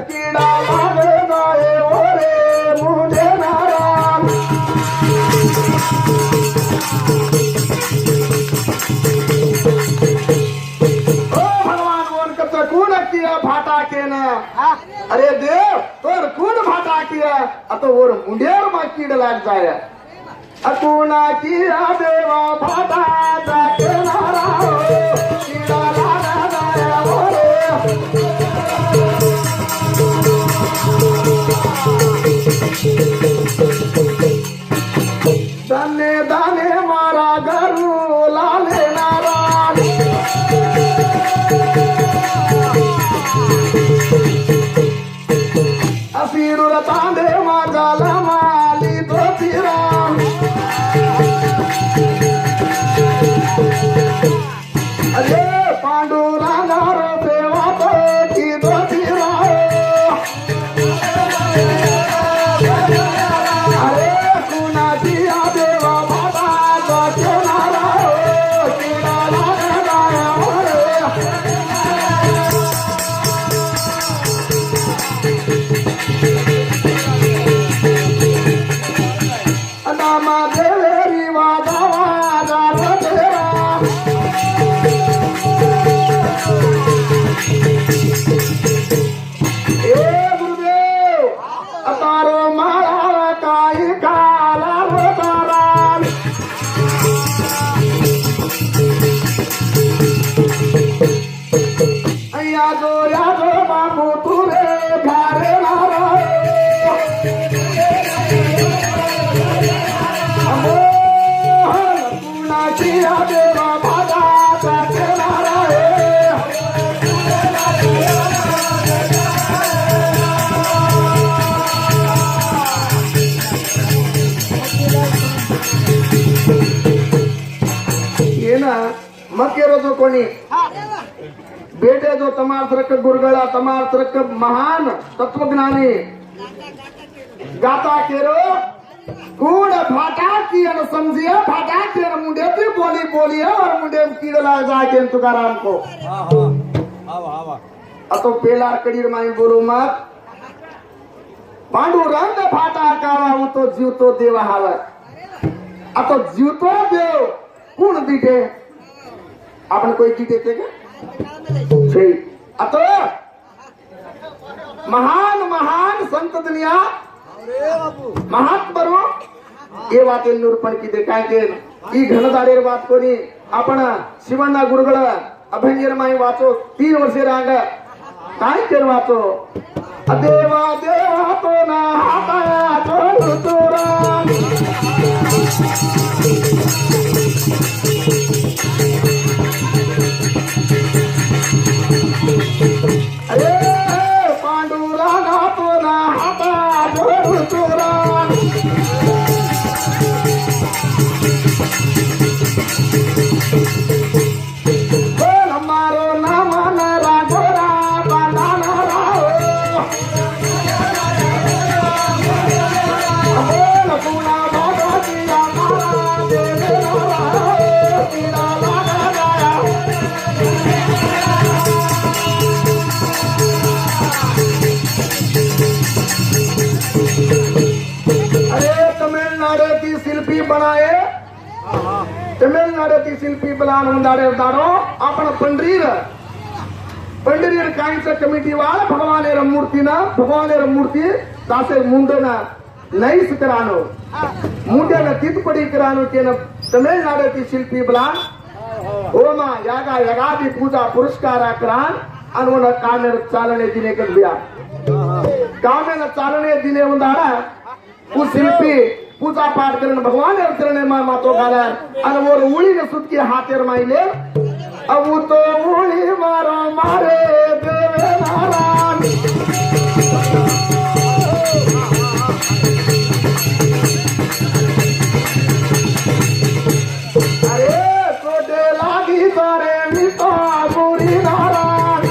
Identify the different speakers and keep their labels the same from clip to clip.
Speaker 1: किडा लागणारे ओरे मुंडे नाराम ओ भगवान कोण कत कोण किया भाटा के ना अरे देव तोर कोण भाटा किया आता ओर मुंडेर मा कीड लाग जाय अकुणा किया देवा भाटा के नारा किडा लागणारे ओरे दाने दाने मारा गरू लाले नारायण असीरुर तांडे माझा लमाली तो तिराम अरे पांडुरंगार देवा तो की तो तिराम अरे कुणाची देवा बाबा नारा किडा लागणारे नामा देवेरी वागावा तेरा ए गुरुदेव अतारो मारा काही काला रोतारान यादो बाबू तुरे घारे नारा कुणाची देवा भागा नारा ये ना मकेरो जो कोणी बेटे जो तमार तरक गुरगळा तमार तरक महान तत्वज्ञानी गाता केरो कूड़ भाटा की अन समझिए भाटा के मुंडे की बोली बोली है और मुंडे कीड़ लाग जाके तुकाराम को अतो पेलार कड़ीर माई बोलो मत पांडुरंग भाटा कावा तो जीव तो देव हाव अतो जीव तो देव कौन दीटे आपण कोई की देते का आता महान महान संत दुनिया महात्मरू ये वाते निरूपण की दे काय के ई घनदारेर वात कोणी आपण शिवण्णा गुरुगळ अभंगीर माई वाचो 3 वर्षे रांग काय केर वाचो देवा देवा तो ना हाताया तो तुरा अरे पांडुरंगा तो ना हाता जोर तुरा बोल हमारो नाम नरा गोरा बांधाना राहो बोल पुना भागा किया मारा देवे राहो किरा लागा गाया तमिळनाडू की शिल्पी बनाए तमिळनाडू की शिल्पी बनान दाड़ो आपण पंढरीर कांच कमिटी वाल भगवानेर मूर्ति तासे मुंडना नईस करानो मुंडेन तितपड़ी करानो केन तमिळनाडू की शिल्पी बनान होमा यागा यगादी पूजा पुरस्कार करान अनवन कामेर चालने दिने कबिया कामेर चालने दिने उंदाड़ा वो शिल्पी पूजा पाठ करने भगवान चरणे में मातो गालार और वो उड़ी ने सुत के हाथेर माइले अब वो तो उड़ी मारो मारे देवे नारायण अरे छोटे लागी सारे मिता बुरी नारायण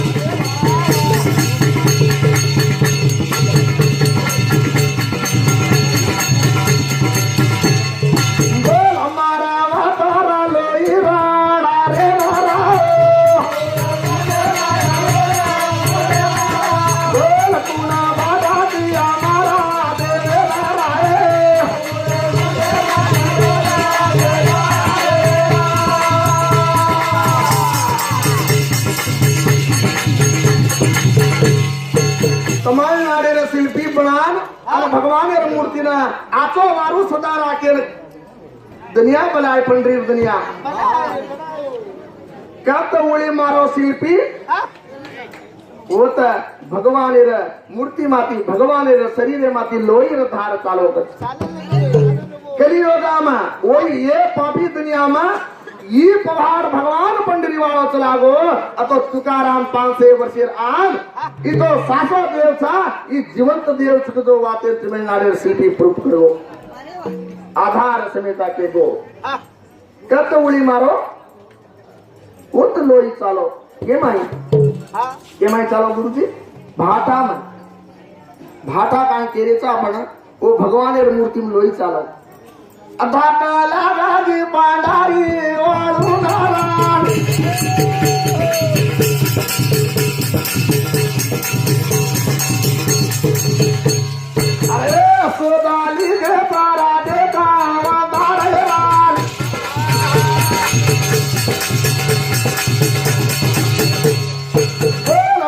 Speaker 1: हमारा અને ભગવાને મૂર્તિના આચો મારું સદા રાખે दुनिया बनाय पंढरी दुनिया कात उळी मारो शिल्पी होत भगवानेर मूर्ती माती भगवानेर शरीरे माती लोईर धार चालवत कलियोगामा ओई ये पापी दुनिया मा ई पहाड़ भगवान पंढरी वाळो चलागो अतो तुकाराम 500 वर्षेर आग इतो सासो देव छा ई जिवंत देव छुको वाते तमिळनाडू शिल्पी प्रूफ करो आधार समेता के गो कत उळी मारो उत लोई चालो केमाई चालो गुरुजी भाटा में भाटा काय केरेचा आपण ओ भगवानेर मूर्ती में लोई चालो अधाका लागाजी पांडारी वाळू नारायण अरे सोदाली दे पारा दे कावा दाड़ेरान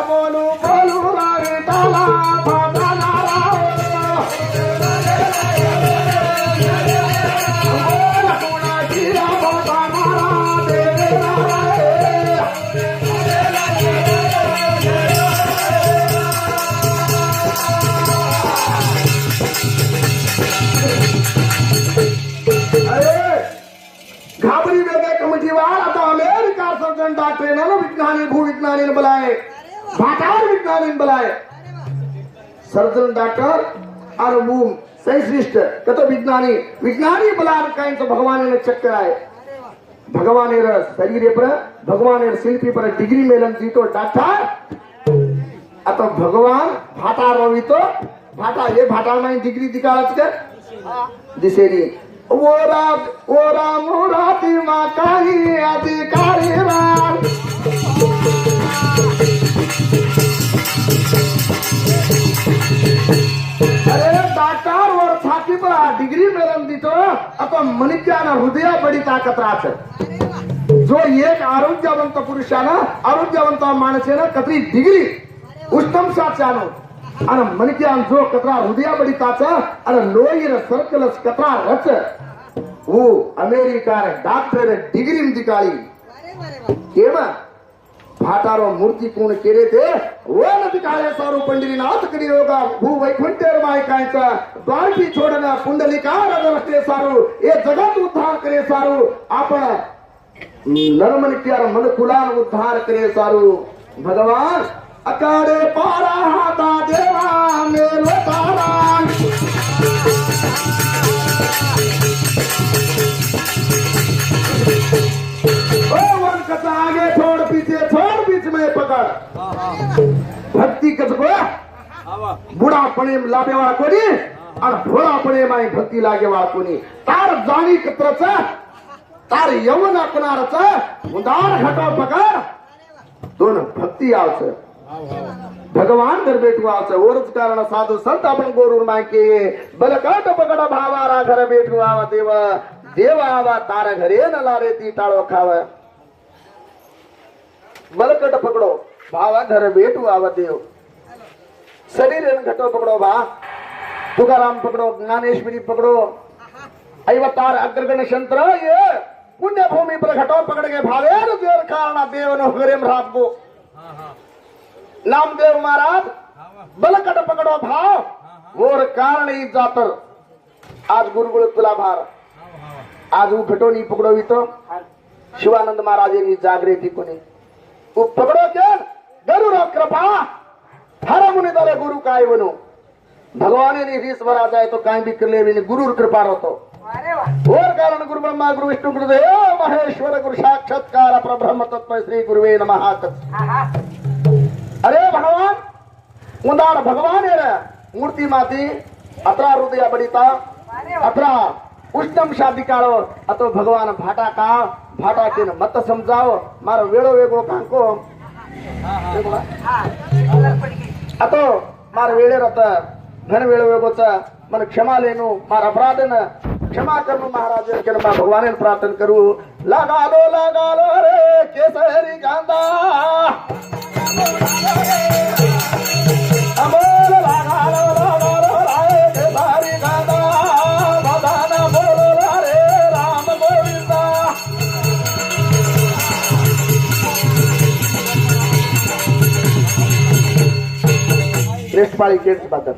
Speaker 1: बोलू बोलू रागे डाला भागा नाराओ बोल कोणा गिरा भागा नारा दे घाबरी वेगळे कमिटी वाळ आता अमेरिका सर्जन डॉक्टर विज्ञानी भूविज्ञानी बुलाए भाटार विज्ञानी बुलाए सर्जन डॉक्टर और बूम साइंटिस्ट कतो विज्ञानी विज्ञानी बुलार कांच भगवान ने चक्कर आए भगवान शरीर पर भगवान शिल्पी पर डिग्री मेलन जीतो डॉक्टर आता भगवान भाटा रोवितो भाटा ये भाटा में डिग्री दिखाळच का दिसेनी ओरा मुराती मा काही अधिकारी राम अरे डॉक्टर और छाती पर डिग्री मेलन दीतो आता मनुष्याना हृदय बडी ताकद राहत जो एक आरोग्यवंत पुरुषाना आरोग्यवंत माणसेना कतरी डिग्री उत्तम साचानो आणि मनुष्यान जो कतरा हृदय बडी ताच आणि लोईर सर्कलस कतरा रच वो अमेरिका रे डॉक्टर डिग्री में दिखाई केमा भाटारो मूर्ति कोण केले ते वो न दिखाले सारू पंढरीनाथ करी होगा भू वैकुंठेर माय कायचा द्वारकी छोडना पुंडलिकार रस्ते सारू ये जगत उद्धार करे सारू आपण नरमनिक्यार मन कुलान उद्धार करे सारू भगवान अकाडे पारा हाता देवा मेरो तारा आगे छोड़ बीच में पकड़ भक्ति कसको बुढ़ापणे लाभे वाला कोणी आणि भोळापणे माई भक्ती लागे वाला कोणी तार जाणी कत्रच तार यवन आपणारच उदार घटो पकड दोन भक्ती आवच भगवान घर बेटू आवच ओरच कारण साधू संत आपण गोरून माके बलकाट पकड भावारा घर बेटू आवा देव आवा तार घरे न लारे ती टाळो खाव बलकट पकड़ो भावा घर बेटू आवा देव शरीर घटो पकड़ो भा तुकाराम पकड़ो ज्ञानेश्वरी पकड़ो अवतार अग्रगण शंत्र ये पुण्य भूमि पर घटो पकड़ के भावेर देर कारण देव न घरे रात को नामदेव महाराज बलकट पकड़ो भाव और कारण ही जातर आज गुरुकुल तुला भार आज वो घटो नहीं पकड़ो तो शिवानंद महाराज जागृति कोणी पकड़ो के गरुड़ कृपा हर मुनि दरे गुरु काय बनो भगवान ने रीस भरा जाए तो काय भी कर ले गुरु कृपा रहो और कारण गुरु ब्रह्मा गुरु विष्णु गुरुदेव महेश्वर गुरु साक्षात्कार परब्रह्म तत्व श्री गुरुवे नमः अरे भगवान उदार भगवान मूर्ति माती अतरा हृदय बडिता अतरा उष्णम शादी काढो अतो भगवान भाटा का भाटा के मत समजाव मारो वेळो वेगळो कांको अतो मार वेळे रत घन वेळो वेगोच मन क्षमा लेनु मार अपराधन क्षमा करू महाराज के भगवान प्रार्थना करू लगालो रे केसरी कांदा अमोल लगालो रेस्ट पाळी केस बादर